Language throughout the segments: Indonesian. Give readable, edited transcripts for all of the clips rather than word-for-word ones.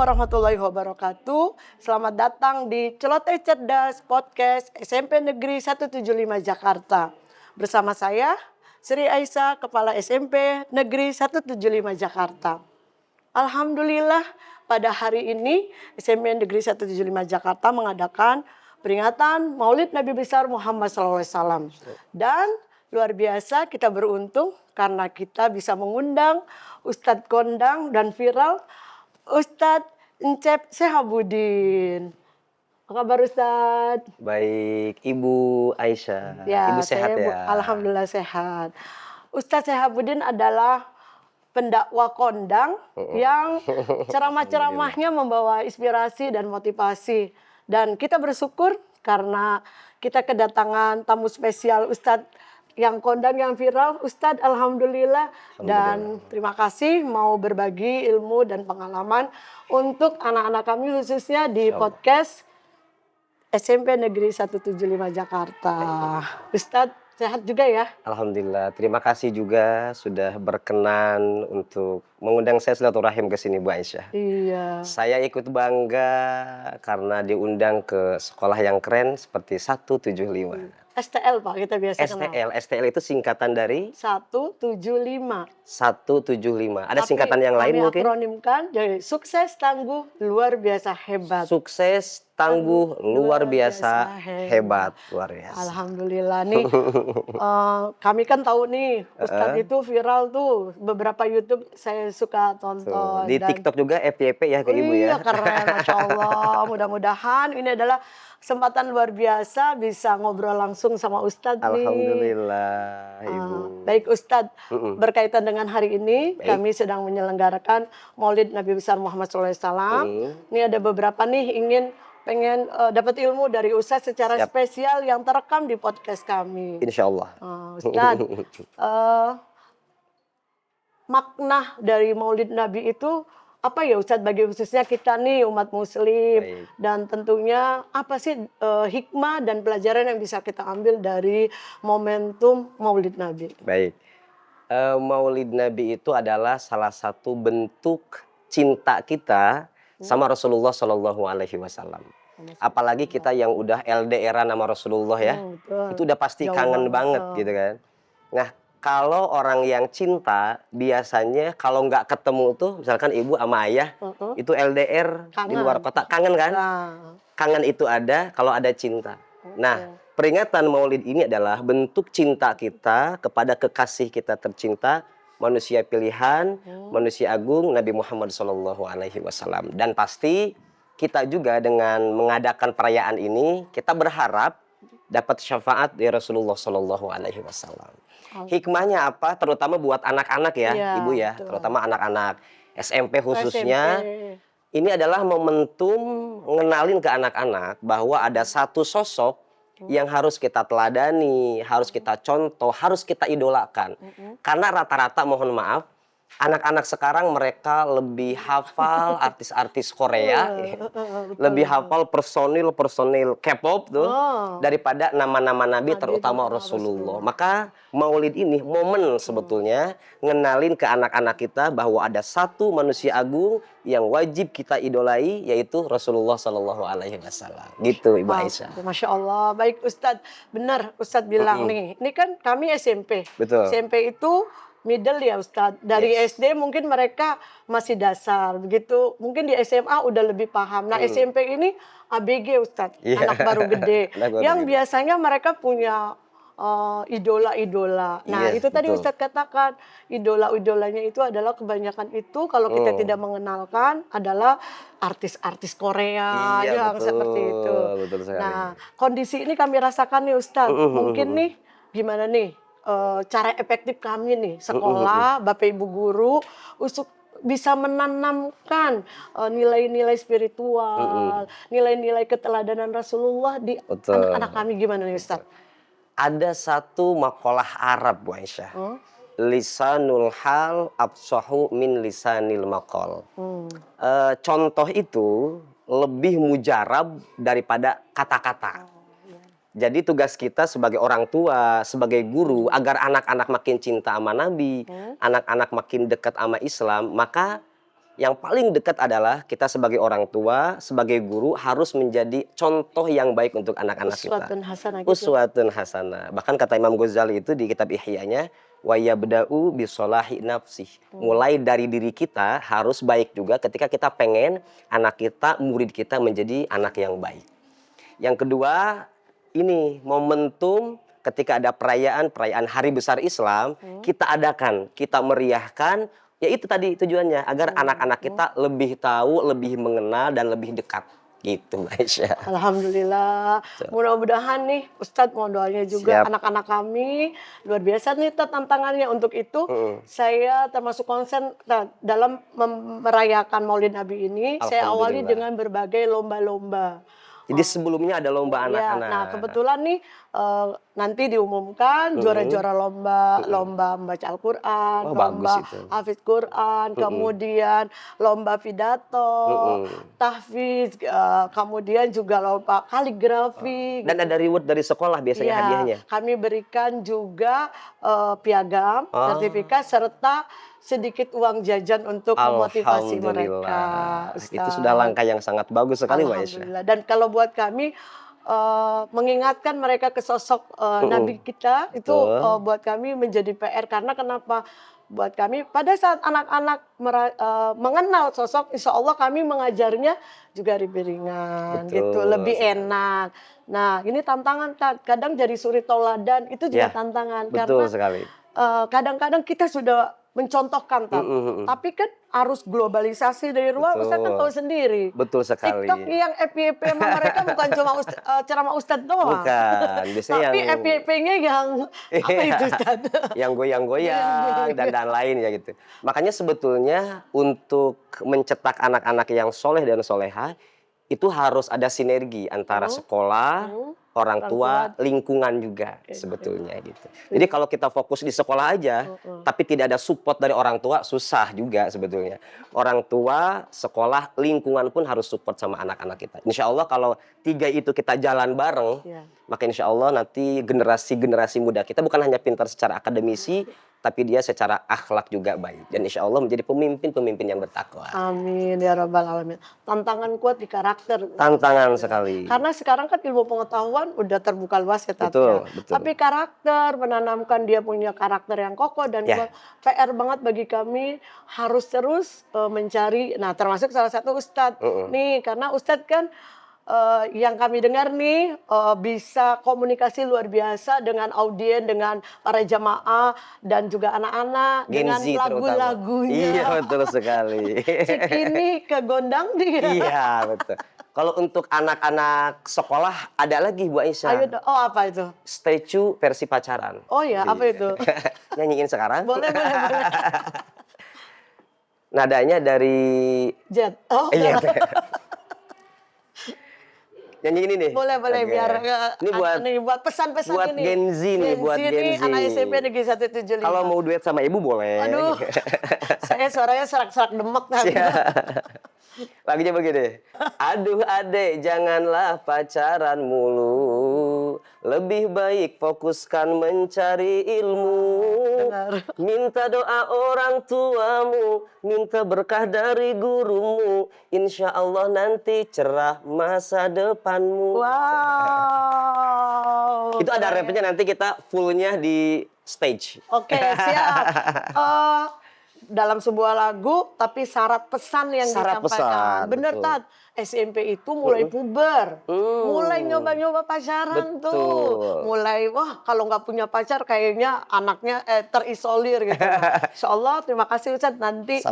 warahmatullahi wabarakatuh. Selamat datang di Celoteh Cerdas Podcast SMP Negeri 175 Jakarta. Bersama saya, Sri Aisyah, Kepala SMP Negeri 175 Jakarta. Alhamdulillah, pada hari ini SMP Negeri 175 Jakarta mengadakan peringatan Maulid Nabi besar Muhammad SAW. Dan luar biasa kita beruntung karena kita bisa mengundang Ustadz Kondang dan viral Ustadz Encep Sehabudin. Apa kabar Ustadz? Baik, Ibu Aisyah. Ya, Ibu sehat ya? Alhamdulillah sehat. Ustadz Sehabudin adalah pendakwah kondang yang ceramah-ceramahnya membawa inspirasi dan motivasi. Dan kita bersyukur karena kita kedatangan tamu spesial Ustadz yang kondang yang viral, Ustadz Alhamdulillah. Dan terima kasih mau berbagi ilmu dan pengalaman untuk anak-anak kami khususnya di podcast SMP Negeri 175 Jakarta. Ustadz sehat juga ya? Alhamdulillah, terima kasih juga sudah berkenan untuk mengundang saya silaturahim ke sini Bu Aisyah. Iya. Saya ikut bangga karena diundang ke sekolah yang keren seperti 175. STL Pak, kita biasa kenal. STL itu singkatan dari? 175. 175. Ada singkatan yang lain mungkin? Kami akronimkan jadi sukses, tangguh, luar biasa hebat. Sukses, tangguh, luar biasa hebat. Luar biasa. Alhamdulillah nih, kami kan tahu nih Ustadz itu viral tuh, beberapa YouTube saya suka tonton. Di TikTok juga FYP ya ke Ibu ya? Iya keren, Masya Allah. Mudah-mudahan ini adalah kesempatan luar biasa bisa ngobrol langsung sama Ustadz nih. Alhamdulillah Ibu. Baik Ustadz, berkaitan dengan hari ini kami sedang menyelenggarakan Maulid Nabi besar Muhammad SAW. Ini ada beberapa nih pengen dapat ilmu dari Ustadz secara spesial yang terekam di podcast kami. Insya Allah. Ustadz, makna dari Maulid Nabi itu apa ya Ustadz bagi khususnya kita nih umat muslim. Dan tentunya apa sih hikmah dan pelajaran yang bisa kita ambil dari momentum Maulid Nabi? Baik, Maulid Nabi itu adalah salah satu bentuk cinta kita sama Rasulullah Shallallahu Alaihi Wasallam. Apalagi kita yang udah LDR nama Rasulullah ya, itu udah pasti kangen banget gitu kan. Nah, kalau orang yang cinta biasanya kalau nggak ketemu tuh, misalkan ibu sama ayah itu LDR di luar kota, kangen kan? Kangen itu ada kalau ada cinta. Nah, peringatan Maulid ini adalah bentuk cinta kita kepada kekasih kita tercinta, manusia pilihan, manusia agung Nabi Muhammad SAW. Dan pasti kita juga dengan mengadakan perayaan ini kita berharap dapat syafaat dari Rasulullah SAW. Hikmahnya apa? Terutama buat anak-anak ya, Ibu ya, terutama anak-anak SMP khususnya. Ini adalah momentum ngenalin ke anak-anak bahwa ada satu sosok yang harus kita teladani, harus kita contoh, harus kita idolakan. Karena rata-rata mohon maaf, anak-anak sekarang mereka lebih hafal artis-artis Korea, lebih hafal personil K-pop tuh daripada nama-nama Nabi terutama Rasulullah. Maka Maulid ini momen sebetulnya ngenalin ke anak-anak kita bahwa ada satu manusia agung yang wajib kita idolai yaitu Rasulullah Shallallahu Alaihi Wasallam. Gitu Ibu Aisyah. Masya Allah, baik Ustadz, benar Ustadz bilang nih, ini kan kami SMP. Betul. SMP itu middle ya Ustadz. Dari SD mungkin mereka masih dasar begitu. Mungkin di SMA udah lebih paham. Nah SMP ini ABG Ustadz, anak baru gede. Yang biasanya mereka punya idola-idola. Nah itu tadi Ustadz katakan, idola-idolanya itu adalah kebanyakan itu kalau kita tidak mengenalkan adalah artis-artis Korea yang seperti itu. Nah kondisi ini kami rasakan nih Ustadz. Mungkin nih gimana nih? Cara efektif kami nih sekolah, Bapak Ibu guru untuk bisa menanamkan nilai-nilai spiritual, nilai-nilai keteladanan Rasulullah di anak-anak kami gimana nih Ustaz? Ada satu makalah Arab Bu Aisyah. Lisanul hal absahu min lisanil maqal. Contoh itu lebih mujarab daripada kata-kata. Jadi tugas kita sebagai orang tua, sebagai guru, agar anak-anak makin cinta sama Nabi, anak-anak makin dekat sama Islam, maka Yang paling dekat adalah kita sebagai orang tua, sebagai guru harus menjadi contoh yang baik untuk anak-anak kita. Uswatun hasanah gitu. Uswatun hasanah. Bahkan kata Imam Ghazali itu di kitab Ihya'nya, wa yabda'u bisolahi nafsih. Mulai dari diri kita harus baik juga ketika kita pengen anak kita, murid kita menjadi anak yang baik. Yang kedua, ini momentum ketika ada perayaan Hari Besar Islam, kita adakan, kita meriahkan. Ya itu tadi tujuannya, agar anak-anak kita lebih tahu, lebih mengenal, dan lebih dekat. Gitu, Aisyah. Alhamdulillah. Mudah-mudahan nih Ustadz mau doanya juga anak-anak kami. Luar biasa nih tantangannya. Untuk itu saya termasuk konsen dalam merayakan Maulid Nabi ini. Saya awali dengan berbagai lomba-lomba. Jadi sebelumnya ada lomba anak-anak. Nah kebetulan nih nanti diumumkan juara-juara lomba membaca Al-Quran, lomba hafidz Quran, kemudian lomba pidato, tahfiz, kemudian juga lomba kaligrafi. Dan ada reward dari sekolah biasanya hadiahnya. Kami berikan juga piagam, sertifikat, serta sedikit uang jajan untuk memotivasi mereka. Ustaz. Itu sudah langkah yang sangat bagus sekali, Mbak Aisyah. Dan kalau buat kami mengingatkan mereka ke sosok Nabi kita itu buat kami menjadi PR. Karena kenapa? Buat kami pada saat anak-anak mengenal sosok, insya Allah kami mengajarnya juga lebih ringan, gitu, lebih enak. Nah ini tantangan, kadang jadi suri tauladan itu juga tantangan. Betul sekali. Kadang-kadang kita sudah mencontohkan, tapi kan arus globalisasi dari luar, Ustadz kan tahu sendiri. Betul sekali. TikTok yang FYP sama mereka bukan cuma ceramah Ustadz doang. Bukan, biasanya tapi FYP-nya yang apa itu Ustadz? Yang goyang-goyang dan lain ya gitu. Makanya sebetulnya untuk mencetak anak-anak yang soleh dan soleha itu harus ada sinergi antara sekolah, orang tua, lingkungan juga sebetulnya gitu. Jadi kalau kita fokus di sekolah aja, tapi tidak ada support dari orang tua, susah juga sebetulnya. Orang tua, sekolah, lingkungan pun harus support sama anak-anak kita. Insya Allah kalau 3 itu kita jalan bareng, maka insya Allah nanti generasi-generasi muda kita bukan hanya pintar secara akademisi, tapi dia secara akhlak juga baik. Dan insya Allah menjadi pemimpin-pemimpin yang bertakwa. Amin ya rabbal alamin. Tantangan kuat di karakter. Tantangan sekali. Karena sekarang kan ilmu pengetahuan udah terbuka luas ya Tat. Betul. Tapi karakter, menanamkan dia punya karakter yang kokoh dan PR banget bagi kami harus terus mencari. Nah termasuk salah satu Ustadz nih, karena Ustadz kan yang kami dengar nih bisa komunikasi luar biasa dengan audien, dengan para jamaah dan juga anak-anak dengan lagu-lagunya. Iya betul sekali. Cikini ke gondang dia. Iya betul. Kalau untuk anak-anak sekolah ada lagi Bu Aisyah. Ayo, apa itu? Statue versi pacaran. Oh ya, apa itu? Nyanyiin sekarang? Boleh. Nadanya dari Jet. Oh. Iya. Nyanyi ini nih. Boleh biar ini buat pesan-pesan buat ini. Gen Z nih, buat Gen Z. Anak SMP Negeri 175. Kalau mau duet sama ibu boleh. Aduh. Saya suaranya serak-serak demek kan. Lagunya begini. Aduh adek janganlah pacaran mulu, lebih baik fokuskan mencari ilmu. Benar. Minta doa orang tuamu, minta berkah dari gurumu, insya Allah nanti cerah masa depanmu. Wow. Itu ada rapnya, nanti kita fullnya di stage. Oke, siap. Dalam sebuah lagu, tapi syarat pesan yang disampaikan. Bener, Tat. SMP itu mulai puber. Mulai nyoba-nyoba pacaran tuh. Mulai, wah kalau nggak punya pacar kayaknya anaknya terisolir gitu. Insya Allah, terima kasih Ustadz. Nanti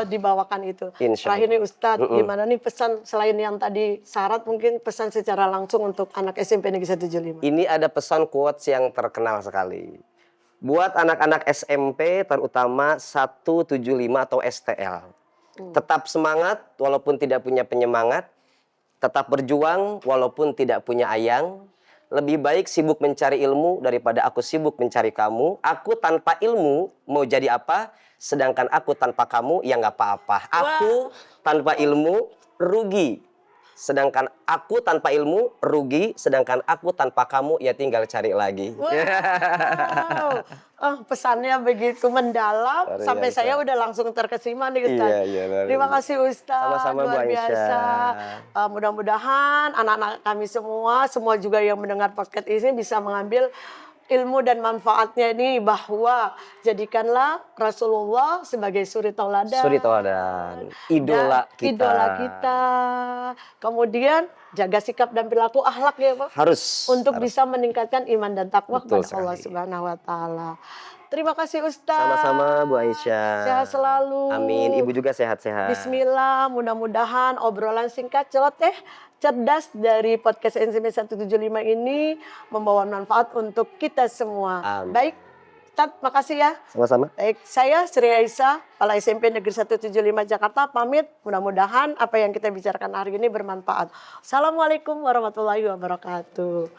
dibawakan itu. Terakhir nih Ustadz, gimana nih pesan selain yang tadi syarat, mungkin pesan secara langsung untuk anak SMP Negeri 175. Ini ada pesan quotes yang terkenal sekali. Buat anak-anak SMP terutama 175 atau STL. Tetap semangat walaupun tidak punya penyemangat. Tetap berjuang walaupun tidak punya ayang. Lebih baik sibuk mencari ilmu daripada aku sibuk mencari kamu. Aku tanpa ilmu mau jadi apa? Sedangkan aku tanpa kamu ya nggak apa-apa. Aku tanpa ilmu rugi. sedangkan aku tanpa ilmu rugi, sedangkan aku tanpa kamu ya tinggal cari lagi. Wow. Pesannya begitu mendalam Luar sampai biasa. saya udah langsung terkesima nih Ustaz. Iya, luar Terima biasa. kasih Ustaz, Sama-sama, Bu luar Aisyah. biasa. Mudah-mudahan anak-anak kami semua juga yang mendengar podcast ini bisa mengambil ilmu dan manfaatnya ini, bahwa jadikanlah Rasulullah sebagai suri tauladan. Suri tauladan, idola Dan kita. idola kita. Kemudian jaga sikap dan perilaku akhlak ya Pak. Harus. Untuk bisa meningkatkan iman dan takwa Betul kepada Allah sekali. Subhanahu wa taala. Terima kasih Ustaz. Sama-sama Bu Aisyah. Sehat selalu. Amin. Ibu juga sehat-sehat. Bismillah, mudah-mudahan obrolan singkat celoteh cerdas dari podcast NCM 175 ini membawa manfaat untuk kita semua. Amin. Baik, Ustaz, makasih ya. Sama-sama. Baik, saya Sri Aisyah, Kepala SMP Negeri 175 Jakarta, pamit. Mudah-mudahan apa yang kita bicarakan hari ini bermanfaat. Assalamualaikum warahmatullahi wabarakatuh.